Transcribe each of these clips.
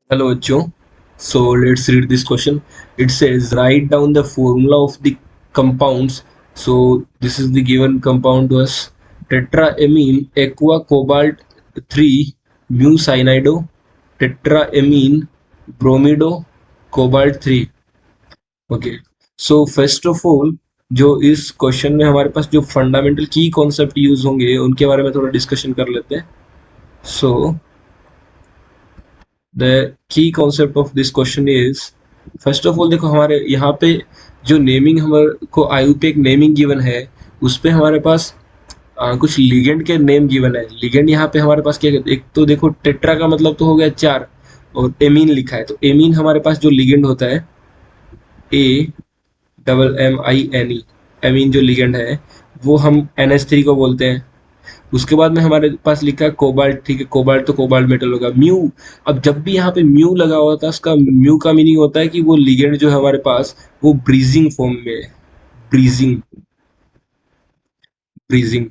Hello, Joe. So let's read this question. It says write down the formula of the compounds. So this is the given compound to us: tetraamine aqua cobalt 3 mu cyanido tetraamine bromido cobalt 3. Okay. So first of all, जो इस question में हमारे पास जो fundamental की concept use होंगे उनके बारे में थोड़ा डिस्कशन कर लेते हैं. So the key concept of this question is, first of all देखो हमारे यहाँ पे जो नेमिंग हमारे को आयु पे एक नेमिंग गिवन है, उस पे हमारे पास कुछ लिगेंड के नेम गिवन है. लिगेंड यहाँ पे हमारे पास क्या कहते हैं, एक तो देखो टेट्रा का मतलब तो हो गया चार, और एमीन लिखा है, तो एमीन हमारे पास जो लिगेंड होता है AMMINE, एमीन जो लिगेंड है वो हम NH3 को बोलते हैं. उसके बाद में हमारे पास लिखा है कोबाल्ट. ठीक है, कोबाल्ट तो कोबाल्ट मेटल होगा. म्यू, अब जब भी यहाँ पे म्यू लगा हुआ था, उसका म्यू का मीनिंग होता है कि वो लिगेंड जो है हमारे पास वो ब्रीजिंग फॉर्म में है. ब्रीजिंग, ब्रीजिंग,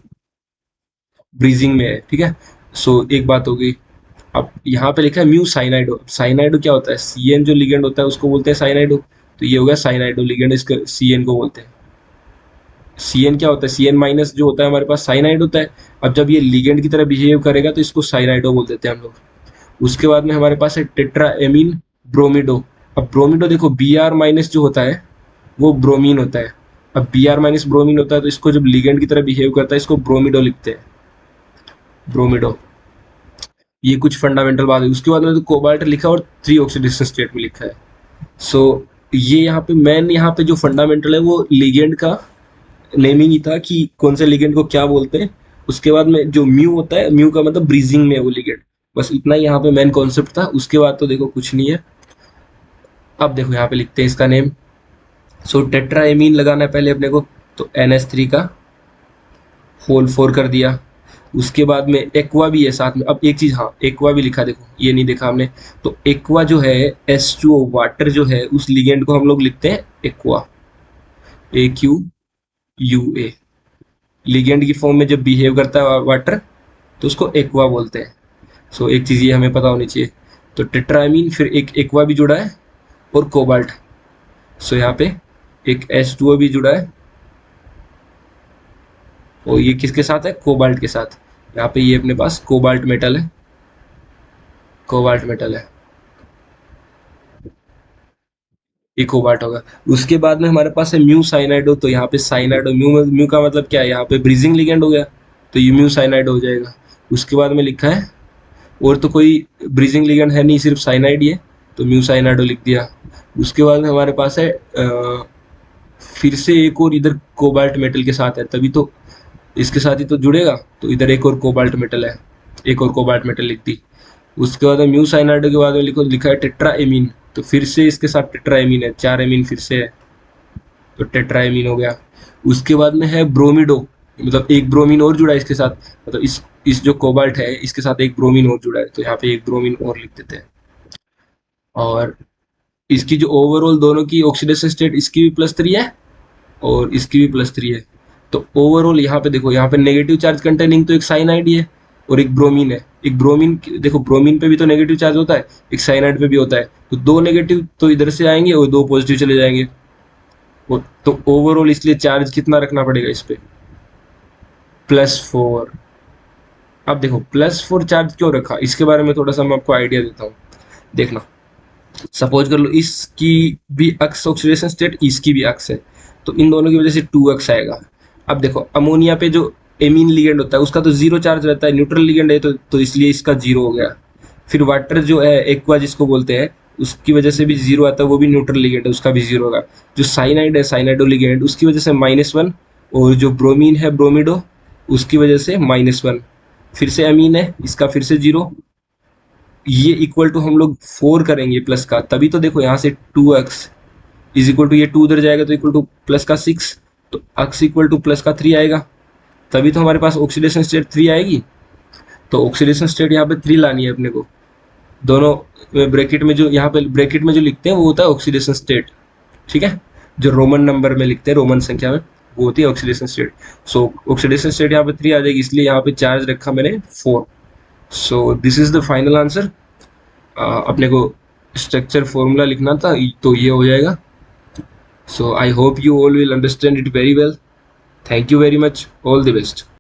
ब्रीजिंग में है. ठीक है. सो एक बात हो गई. अब यहाँ पे लिखा है म्यू साइनाइडो. साइनाइडो क्या होता है, CN जो लिगेंड होता है उसको बोलते हैं साइनाइडो. तो ये हो गया साइनाइडो लिगेंड, इसका CN को बोलते हैं. CN क्या होता है, CN माइनस जो होता है हमारे पास साइनाइड होता है. अब जब ये लिगेंड की तरह बिहेव करेगा तो इसको साइनाइडो बोल देते हैं हम लोग. उसके बाद में हमारे पास है टेट्राएमीन ब्रोमिडो. अब ब्रोमिडो देखो Br माइनस जो होता है वो ब्रोमीन होता है. अब Br माइनस ब्रोमीन होता है, तो इसको जब लिगेंड की तरह बिहेव करता है इसको ब्रोमिडो लिखते हैं, ब्रोमिडो. ये कुछ फंडामेंटल बात है. उसके बाद में तो कोबाल्ट लिखा और 3 ऑक्सीडेशन स्टेट में लिखा है. सो ये यहाँ पे मेन, यहाँ पे जो फंडामेंटल है वो लिगेंड का नेमिंग ही था कि कौन से लिगेंड को क्या बोलते हैं. उसके बाद में जो म्यू होता है, म्यू का मतलब ब्रीजिंग में है वो लिगेंड. बस इतना ही यहाँ पे मेन कॉन्सेप्ट था. उसके बाद तो देखो कुछ नहीं है. अब देखो यहाँ पे लिखते हैं इसका नेम. सो टेट्राएमीन लगाना है पहले अपने को, तो NH3 का होल 4 कर दिया. उसके बाद में एक्वा भी है साथ में. अब एक चीज, हाँ एक्वा भी लिखा, देखो ये नहीं देखा हमने. तो एक्वा जो है H2O वाटर जो है, उस लिगेंड को हम लोग लिखते हैं एक्वा, AQUA. लिगेंड की फॉर्म में जब बिहेव करता है वाटर तो उसको एक्वा बोलते हैं. सो एक चीज ये हमें पता होनी चाहिए. तो टेट्रामीन, फिर एक एक्वा भी जुड़ा है, और कोबाल्ट. सो यहाँ पे एक H2O भी जुड़ा है, और ये किसके साथ है, कोबाल्ट के साथ. यहाँ पे ये अपने पास कोबाल्ट मेटल है, कोबाल्ट मेटल है, ये कोबाल्ट होगा. उसके बाद में हमारे पास है म्यू साइनाइडो. तो यहाँ पे साइनाइडो, म्यू म्यू का मतलब क्या है, यहाँ पे ब्रीजिंग लिगेंड हो गया, तो ये म्यू साइनाइड हो जाएगा. उसके बाद में लिखा है, और तो कोई ब्रीजिंग लिगेंड है नहीं, सिर्फ साइनाइड ही है, तो म्यू साइनाइडो लिख दिया. उसके बाद में हमारे पास है फिर से एक और इधर कोबाल्ट मेटल के साथ है, तभी तो इसके साथ ही तो जुड़ेगा. तो इधर एक और कोबाल्ट मेटल है, एक और कोबाल्ट मेटल लिख दी. उसके बाद म्यू साइनाइड के बाद में लिखो, लिखा है टेट्राएमीन. तो फिर से इसके साथ टेट्राएमीन है, 4 एमीन फिर से है, तो टेट्राएमीन हो गया. उसके बाद में है ब्रोमिडो, मतलब एक ब्रोमीन और जुड़ा है इसके साथ, मतलब इस जो कोबाल्ट है इसके साथ एक ब्रोमीन और जुड़ा है, तो यहाँ पे एक ब्रोमीन और लिख देते हैं. और इसकी जो ओवरऑल दोनों की ऑक्सीडेशन स्टेट, इसकी भी +3 है और इसकी भी +3 है. तो ओवरऑल यहाँ पे देखो, यहाँ पे नेगेटिव चार्ज कंटेनिंग तो एक साइनाइड ही है और एक ब्रोमीन है. एक ब्रोमीन, देखो ब्रोमीन पे भी तो नेगेटिव चार्ज होता है, एक साइनाइड पे भी होता है, तो 2 नेगेटिव तो इधर से आएंगे और 2 पॉजिटिव चले जाएंगे. तो ओवरऑल इसलिए चार्ज कितना रखना पड़ेगा इस पे, +4. अब देखो +4 चार्ज क्यों रखा, इसके बारे में थोड़ा सा मैं आपको आइडिया देता हूँ. देखना, सपोज कर लो इसकी भी अक्स ऑक्सीडेशन स्टेट, इसकी भी अक्स है, तो इन दोनों की वजह से 2x आएगा. अब देखो अमोनिया पे जो एमीन लिगेंड होता है उसका तो 0 चार्ज रहता है, न्यूट्रल लिगेंड है, तो इसलिए इसका 0 हो गया. फिर वाटर जो है एक्वा जिसको बोलते हैं, उसकी वजह से भी 0 आता है, वो भी न्यूट्रल लिगेंड है, उसका भी 0 होगा. जो साइनाइड है, साइनाइडो लिगेंड, उसकी वजह से -1. और जो ब्रोमीन है ब्रोमिडो, उसकी वजह से -1. फिर से अमीन है, इसका फिर से 0. ये इक्वल टू हम लोग 4 करेंगे प्लस का, तभी तो देखो यहाँ से 2x इज इक्वल टू, ये 2 उधर जाएगा तो इक्वल टू प्लस का 6, तो x इक्वल टू प्लस का 3 आएगा, तभी तो हमारे पास ऑक्सीडेशन स्टेट 3 आएगी. तो ऑक्सीडेशन स्टेट यहाँ पे 3 लानी है अपने को. दोनों ब्रैकेट में जो, यहाँ पे ब्रैकेट में जो लिखते हैं वो होता है ऑक्सीडेशन स्टेट. ठीक है, जो रोमन नंबर में लिखते हैं, रोमन संख्या में, वो होती है ऑक्सीडेशन स्टेट. सो ऑक्सीडेशन स्टेट यहाँ पे 3 आ जाएगी, इसलिए यहाँ पे चार्ज रखा मैंने 4. So this is the final answer. अपने को स्ट्रक्चर फॉर्मूला लिखना था, तो ये हो जाएगा. So I hope you all will understand it very well. Thank you very much. All the best.